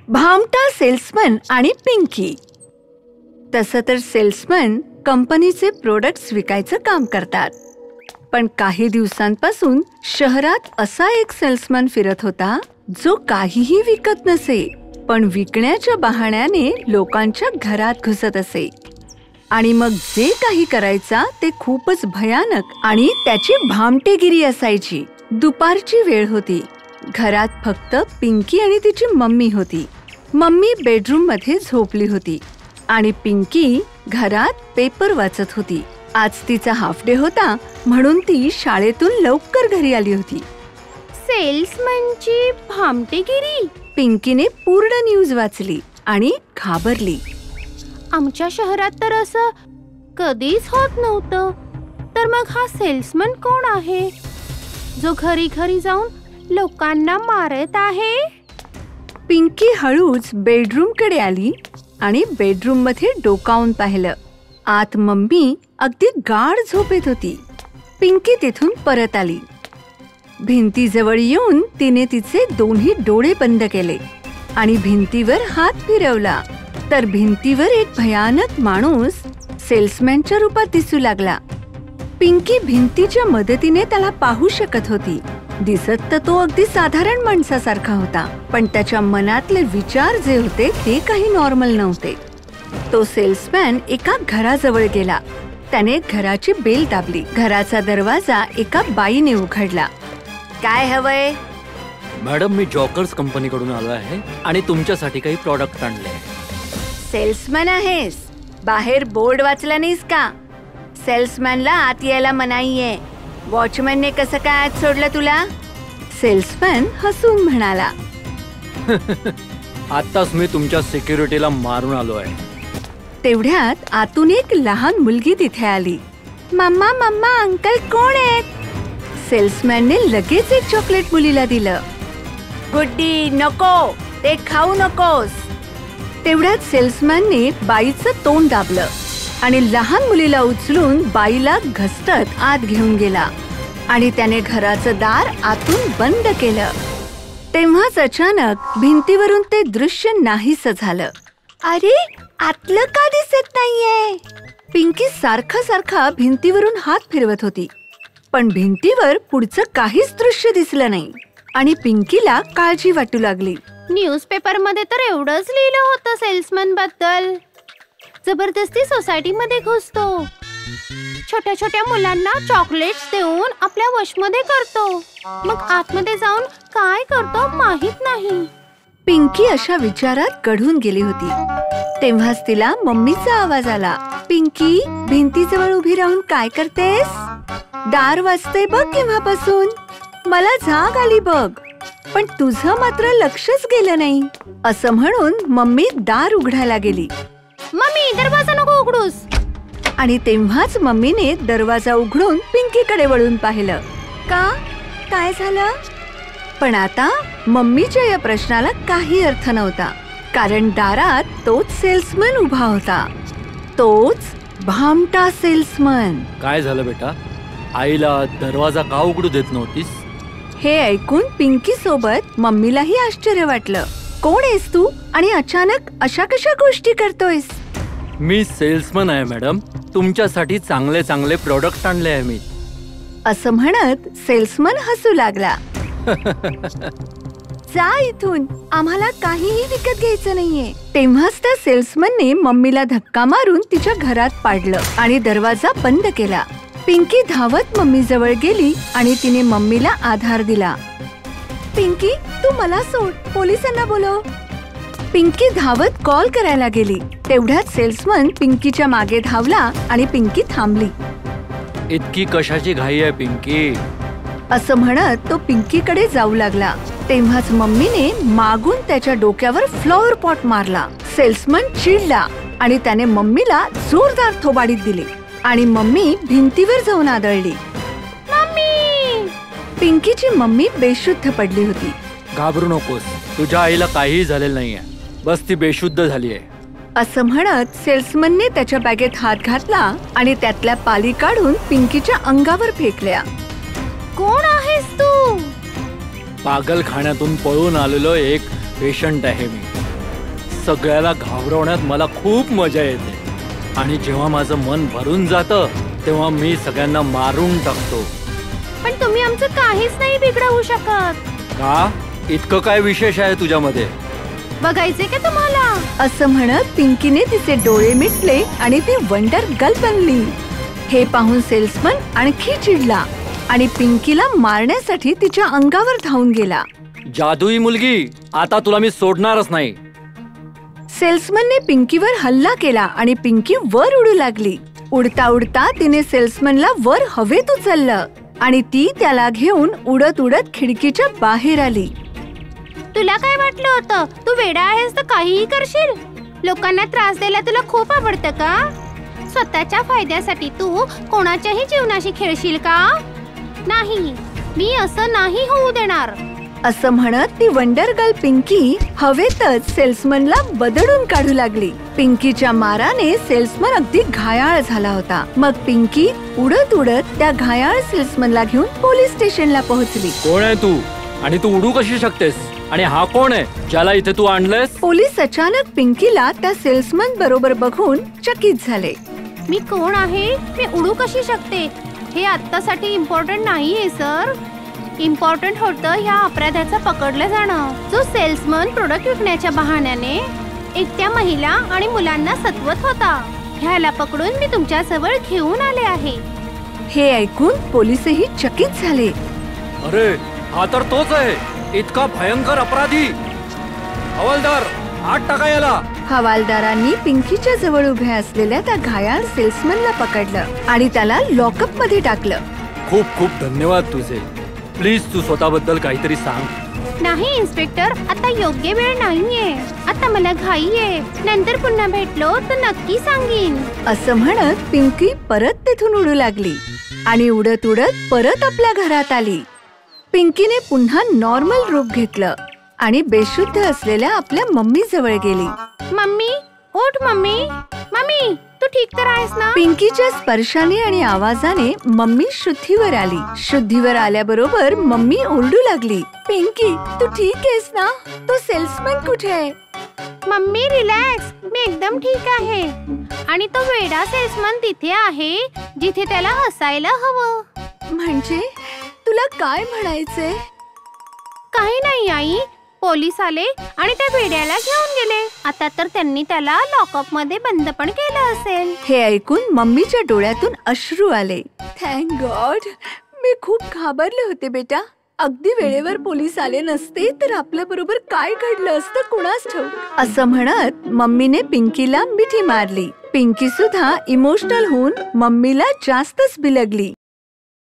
भामटा salesman आणि पिंकी. तसं तर सेल्समन कंपनीचे प्रोडक्ट्स विकायचं काम करतात, पण काही दिवसांपासून शहरात असा एक सेल्समन फिरत होता जो काहीही विकत नसे, पण विकण्याच्या बहाण्याने लोकांच्या घरात घुसत असे. आणि मग जे काही करायचा ते खूपच भयानक आणि त्याची भामटेगिरी असायची. दुपारची वेळ होती. घरात फक्त पिंकी आणि तिची मम्मी होती. मम्मी बेडरूम मध्ये झोपली होती आणि पिंकी घरात पेपर वाचत होती. आज तिचा हाफ डे होता, म्हणून ती शाळेतून लवकर घरी आली होती. सेल्समनची भामटेगिरी. पिंकीने पूर्ण न्यूज वाचली आणि घाबरली. आमच्या शहरात तर असं कधीच होत नव्हतं. तर मग हा सेल्समन कोण आहे जो घरी घरी जाऊन लोकांना मारत आहे? पिंकी हळूच बेडरूम कडे आली आणि बेडरूम मध्ये डोकावून पाहिलं. आत मम्मी अगदी गाढ झोपेत होती. पिंकी तिथून परत आली. भिंतीजवळ येऊन तिने तिचे दोन्ही डोळे बंद केले आणि भिंतीवर हात फिरवला. तर भिंतीवर एक भयानक माणूस सेल्समॅनच्या रूपात दिसू लागला. पिंकी भिंतीच्या मदतीने त्याला पाहू शकत होती. दिसत तर तो अगदी साधारण माणसासारखा होता, पण त्याच्या मनातले विचार जे होते ते काही नॉर्मल नव्हते. तो सेल्समॅन एका घराजवळ गेला. त्याने घराची बेल दाबली. घराचा दरवाजा एका बाईने उघडला. काय हवंय? मॅडम, मी जॉकर्स कंपनीकडून आलो आहे आणि तुमच्यासाठी काही प्रॉडक्ट आणले. सेल्समॅन आहेस? बाहेर बोर्ड वाचला नाहीस का? सेल्समॅनला आत यायला मनाई आहे. वॉचमॅनने कसं काय आत सोडलं तुला? सेल्समॅन हसून म्हणाला. आताच मी तुमच्या सिक्युरिटीला मारून आलो आहे. तेवढ्यात आतून एक लहान मुलगी तिथे आली. मम्मा मम्मा, अंकल कोण आहेत? सेल्समॅनने लगेच एक चॉकलेट मुलीला दिलं. गुड्डी नको, ते खाऊ नकोस. तेवढ्यात सेल्समॅनने बाईचं तोंड दाबलं आणि लहान मुलीला उचलून बाईला घसटत आत घेऊन गेला आणि त्याने घराचं दार आतून बंद केलं. तेव्हाच अचानक भिंतीवरून ते दृश्य नाहीसं झालं. अरे, आतलं का दिसत नाहीये? पिंकी सारखा भिंतीवरून हात फिरवत होती, पण भिंतीवर पुढचं काहीच दृश्य दिसलं नाही आणि पिंकीला काळजी वाटू लागली. न्यूजपेपर मध्ये तर एवढंच लिहिलं होतं सेल्समन बद्दल. जबरदस्ती सोसायटी मध्ये घुसतो, छोट्या छोट्या मुलांना चॉकलेट्स देऊन आपल्या वशमध्ये करतो, मग आतमध्ये जाऊन काय करतो माहित नाही. पिंकी अशा विचारात गढून गेली होती. तेव्हाच तिला मम्मीचा आवाज आला. पिंकी, भिंतीजवळ उभी राहून काय करतेस? दार वाजते बघ केव्हापासून. मला जाग आली बघ, पण तुझं मात्र लक्षच गेलं नाही. असं म्हणून मम्मी दार उघडायला गेली. मम्मी, दरवाजा नको उघडूस. आणि तेव्हाच मम्मीने दरवाजा उघडून पिंकीकडे वळून पाहिलं. का? काय झालं? पण आता मम्मीच्या या प्रश्नाला काही अर्थ नव्हता, कारण दारात तोच सेल्समन उभा होता. तोच भामटा सेल्समन. काय झालं बेटा? आईला दरवाजा का उघडू देत नव्हतीस? हे ऐकून पिंकी सोबत मम्मीलाही आश्चर्य वाटलं. कोण आहेस तू आणि अचानक अशा कशा गोष्टी करतोयस? मी सेल्समन आहे मॅडम. तुमच्यासाठी चांगले चांगले प्रोडक्ट आणले आहे मी. असं म्हणत सेल्समन हसू लागला. जा इथून, आम्हाला काहीही विकत घ्यायचं नाहीये. तेव्हाच त्या सेल्समनने मम्मीला धक्का मारून तिच्या घरात पाडलं आणि दरवाजा बंद केला. पिंकी धावत मम्मी जवळ गेली आणि तिने मम्मीला आधार दिला. पिंकी, तू मला सोड, पोलिसांना बोलव. पिंकी धावत कॉल करायला गेली. तेवढ्यात सेल्समन पिंकीच्या मागे धावला आणि पिंकी थांबली. इतकी कशाची घाई आहे पिंकी? असं म्हणत तो पिंकीकडे जाऊ लागला. तेव्हाच मम्मीने मागून त्याच्या डोक्यावर फ्लॉवर पॉट मारला. सेल्समन चिडला आणि त्याने मम्मीला जोरदार थोबाडीत दिली आणि मम्मी भिंतीवर जाऊन आदळली. मम्मी! पिंकीची मम्मी बेशुद्ध पडली होती. घाबरू नकोस, तुझ्या आईला काहीही झालेलं नाहीये, बस ती बेशुद्ध झाली आहे. असं म्हणत सेल्समनने त्याच्या बॅगेत हात घातला आणि त्यातल्या पाली काढून पिंकीच्या अंगावर फेकल्या. कोण आहेस तू? पागलखान्यातून पळून आलेलो एक पेशंट आहे मी. सगळ्याला घाबरवण्यात मला खूप मजा येते आणि जेव्हा माझं मन भरून जातं तेव्हा मी सगळ्यांना मारून टाकतो. पण तुम्ही आमचं काहीच नाही बिघडवू शकत. का? इतकं काय विशेष आहे तुझ्यामध्ये? बघायचे का तुम्हाला? असं म्हणत पिंकीने तिचे डोळे मिटले आणि ती वंडर गर्ल बनली. हे पाहून सेल्समन आणखी चिडला आणि पिंकीला मारण्यासाठी तिच्या अंगावर धावून गेला. जादुई मुलगी, आता तुला मी सोडणारच नाही. सेल्समनने पिंकीवर हल्ला केला आणि पिंकी वर उडू लागली. उडता उडता तिने सेल्समनला वर हवेत उचललं आणि ती त्याला घेऊन उडत उडत खिडकीच्या बाहेर आली. तुला काय वाटलं होतं? तू वेडा आहेस तर काहीही करशील? लोकांना त्रास द्यायला तुला खूप आवडतं का? स्वतःच्या फायद्यासाठी तू कोणाच्याही जीवनाशी खेळशील का? नाही, मी असं नाही होऊ देणार. असं म्हणत ती वंडर गर्ल पिंकी हवेतच सेल्समनला बदडून काढू लागली. पिंकीच्या माराने सेल्समन अगदी घायाळ झाला होता. मग पिंकी उडत उडत त्या घायाळ सेल्समनला घेऊन पोलीस स्टेशनला पोहोचली. कोण आहे तू आणि तू उडू कशी शकतेस? आणि हा कोण आहे ज्याला इथे तू आणलंयस? पोलीस अचानक पिंकीला त्या सेल्समन बरोबर बघून चकित झाले. मी कोण आहे? मी उडू कशी शकते? हे आत्तासाठी इम्पॉर्टंट नाहीये सर. इम्पॉर्टंट होतं ह्या अपराधाचं पकडलं जाणं. जो सेल्समन प्रोडक्ट विकण्याच्या बहाण्याने एकट्या महिला आणि मुलांना सतवत होता. ह्याला पकडून मी तुमच्या जवळ घेऊन आले आहे. हे ऐकून पोलीसही चकित झाले. अरे, हा तर तोच आहे, इतका भयंकर अपराधी. हवालदार, आत टाका याला. हवालदारांनी पिंकीच्या जवळ उभ्या असलेल्या त्या घायाळ सेल्समनला पकडलं आणि त्याला लॉकअप मध्ये टाकलं. खूप खूप धन्यवाद तुझे. प्लीज तू स्वतःबद्दल काहीतरी सांग. नाही इन्स्पेक्टर, आता योग्य वेळ नाहीये. आता मला घाई आहे. नंतर पुन्हा भेटलो तर नक्की सांगीन. असं म्हणत पिंकी परत तेथून उडू लागली आणि उडत उडत परत आपल्या घरात आली. पिंकीने पुन्हा नॉर्मल रूप घेतलं आणि बेशुद्ध असलेल्या आपल्या मम्मी जवळ गेली. मम्मी, उठ मम्मी. मम्मी, तू ठीक तर आहेस ना? पिंकीच्या स्पर्शाने आणि आवाजाने मम्मी शुद्धीवर आली. शुद्धीवर आल्याबरोबर मम्मी ओरडू लागली. पिंकी, तू ठीक आहेस ना? तो सेल्समन कुठे आहे? मम्मी रिलॅक्स, मी एकदम ठीक आहे. आणि तो वेडा सेल्समन तिथे आहे जिथे त्याला असायला हवं. म्हणजे तुला काय म्हणायचंय? काही नाही आई. पोलीस आले आणि त्या वेड्याला घेऊन गेले. आता तर त्यांनी त्याला लॉकअप मध्ये बंद पण केलं असेल. हे ऐकून मम्मीच्या डोळ्यातून अश्रू आले. थँक गॉड, मी खूप घाबरले होते बेटा. अगदी वेळेवर पोलीस आले नसते तर आपल्या बरोबर काय घडलं असतं कुणास ठाऊक. असं म्हणत मम्मीने पिंकीला मिठी मारली. पिंकी सुद्धा इमोशनल होऊन मम्मीला जास्तच बिलगली.